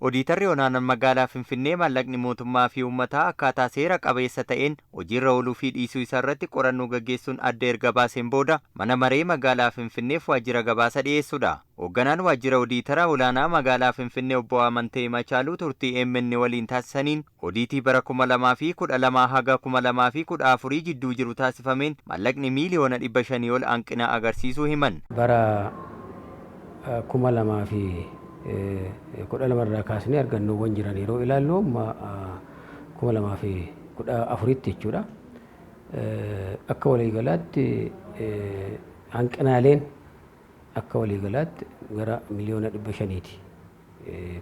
Odiitarri olaanaan magaalaa Finfinnee maallaqni mootummaa fi uummataa akkaataa seera qabeessa ta'een hojiirra ooluu fi dhiisuu isaa irratti qorannoo gaggeessuun adda erga baaseen booda mana maree magaalaa Finfinneef waajjira gabaasa dhiyeessudha. Hoogganaan waajjira odiitara olaanaa magaalaa Finfinnee obbo Amantee Machaaluu turtii EMN waliin taasisaniin odiitii bara 2012 haga 2014 jidduu jiru taasifameen maallaqni miiliyoona 500 ol hanqina agarsiisuu himan. Bara 2012 irraa kaasnee argannoowwan jiran yeroo ilaallu 2014 jechuudha. Akka waliigalaatti hanqinaaleen akka waliigalaatti gara miiliyoona 500ti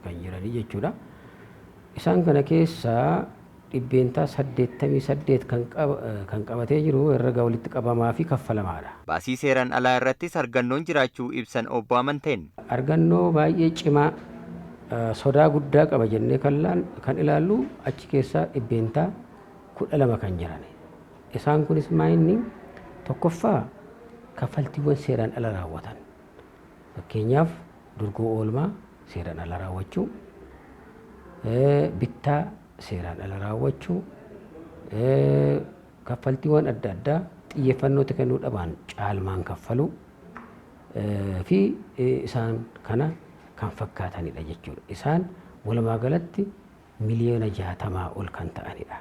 kan jiranii jechuudha. Isaan kana keessaa dhibbeentaa 88 kan qabatee jiru herrega walitti qabamaa fi kaffalamaadha. Baasii seeraan alaa irrattis argannoon jiraachuu ibsan obbo Amanteen. Argannoo baay'ee cimaa sodaa guddaa qaba jennee kan ilaallu achi keessaa dhibbeentaa 12 kan jiran. Isaan kunis maayinni tokkoffaa kaffaltiiwwan seeraan ala raawwatan. Fakkeenyaaf durgoo oolmaa seeraan ala raawwachuu, bittaa seeraan ala raawwachuu, kaffaltiiwwan adda addaa xiyyeeffannootti kennuu dhabaan caalmaan kaffaluu fi isaan kana kan fakkaatanidha jechuudha. Isaan walumaa galatti miiliyoona 60 ol kan ta'anidha.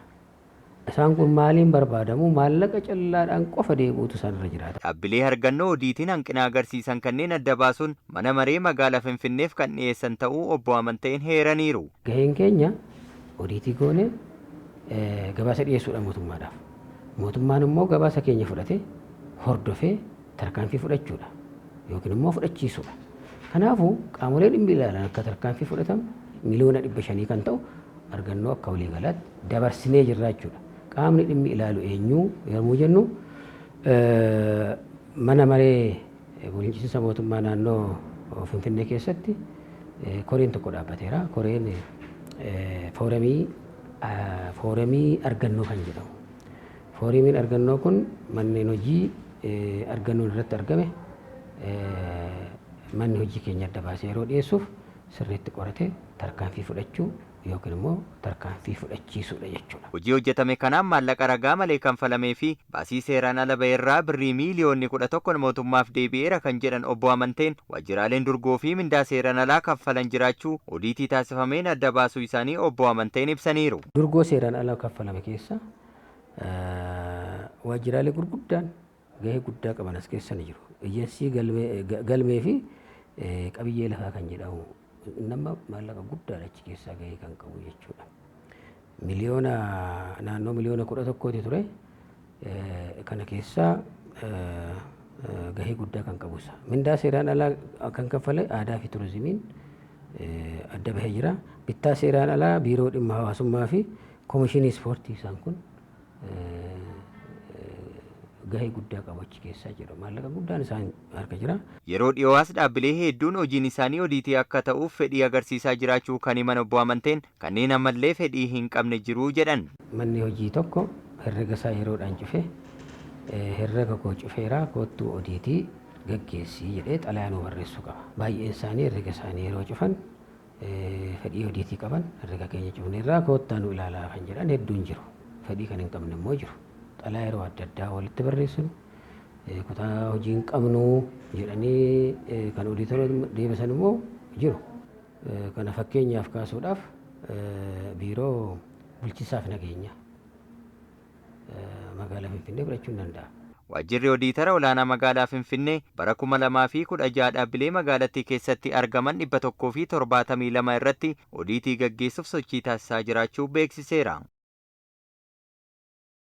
Isaan kun maaliin barbaadamu? Maallaqa callaadhaan qofa deebi'uutu isaanirra jiraata. Dhaabbilee argannoo odiitiin hanqina agarsiisan kanneen adda baasuun mana maree magaalaa Finfinneef kan dhiyeessan ta'uu obbo Amanteen heeraniiru. Gaheen keenya odiitii goone gabaasa dhiyeessuudha mootummaadhaaf. Mootummaan immoo gabaasa keenya fudhatee hordofee tarkaanfii fudhachuudha yookiin immoo fudhachiisuudha. Kanaafuu qaamolee dhimmi ilaalan akka tarkaanfii fudhatamu miiliyoona 500 kan ta'u argannoo akka waliigalaatti dabarsinee jirra jechuudha. Qaamni dhimmi ilaalu eenyu yommuu jennu mana maree bulchiinsa mootummaa naannoo Finfinnee keessatti koreen tokko dhaabbateera. Koreen foorumii argannoo kan jedhamu. Foorumiin argannoo kun manneen hojii argannoon irratti argame manni hojii keenya adda baasee yeroo dhiyeessuuf sirriitti qoratee tarkaanfii fudhachuu yookiin immoo tarkaanfii fudhachiisuudha jechuudha. Hojii hojjetame kanaan maallaqa ragaa malee kanfalamee fi baasii seeraan ala ba'eerraa birrii miiliyoonni 11 mootummaaf deebi'eera kan jedhan obbo Amanteen waajjiraaleen durgoo fi mindaa seeraan alaa kanfalan jiraachuu odiitii taasifameen adda baasuu isaanii obbo Amanteen ibsaniiru. Durgoo seeraan alaa kanfalame keessa waajjiraalee gurguddaan gahee guddaa qaban as keessa ni jiru. Ejeensii galmee fi qabiyyee lafaa kan jedhamu nama maallaqa guddaadha achi keessaa gahee kan qabu jechuudha. Naannoo miiliyoona 11ti ture. Kana keessaa gahee guddaa kan qabusa. Mindaa seeraan alaa kan kaffale aadaa fi turizimiin adda bahee jira. Bittaa seeraan alaa biiroo dhimma hawaasummaa fi koomishinii ispoortii isaan kun gahee guddaa qabu achi keessaa jira. Maallaqa guddaan isaan harka jira. Yeroo dhiyoowaas dhaabbilee hedduun hojiin isaanii odiitii akka ta'uuf fedhii agarsiisaa jiraachuu kan himan obbo Amanteen kanneen ammallee fedhii hin qabne jiru jedhan. Manni hojii tokko herrega isaa yeroodhaan cufee herrega koo cufeeraa koottuu odiitii gaggeessii jedhee xalayaa barreessuu qaba. Baay'een isaanii herrega isaanii yeroo cufan fedhii odiitii qaban herrega keenya cufneerraa koottaa nu ilaalaa kan jedhan hedduun jiru. Fedhii kan hin qabne immoo jiru. Xalayaa yeroo adda addaa walitti barreessinu kutaa hojii hin qabnu jedhanii kan odiitara deebisan immoo jiru. Kana fakkeenyaaf kaasuudhaaf biiroo bulchiinsaaf nageenya magaalaa Finfinnee fudhachuu ni danda'a. Waajjirri odiitara olaanaa magaalaa Finfinnee bara 2016 dhaabbilee magaalattii keessatti argaman 172 irratti odiitii gaggeessuuf sochii taasisaa jiraachuu beeksiseera.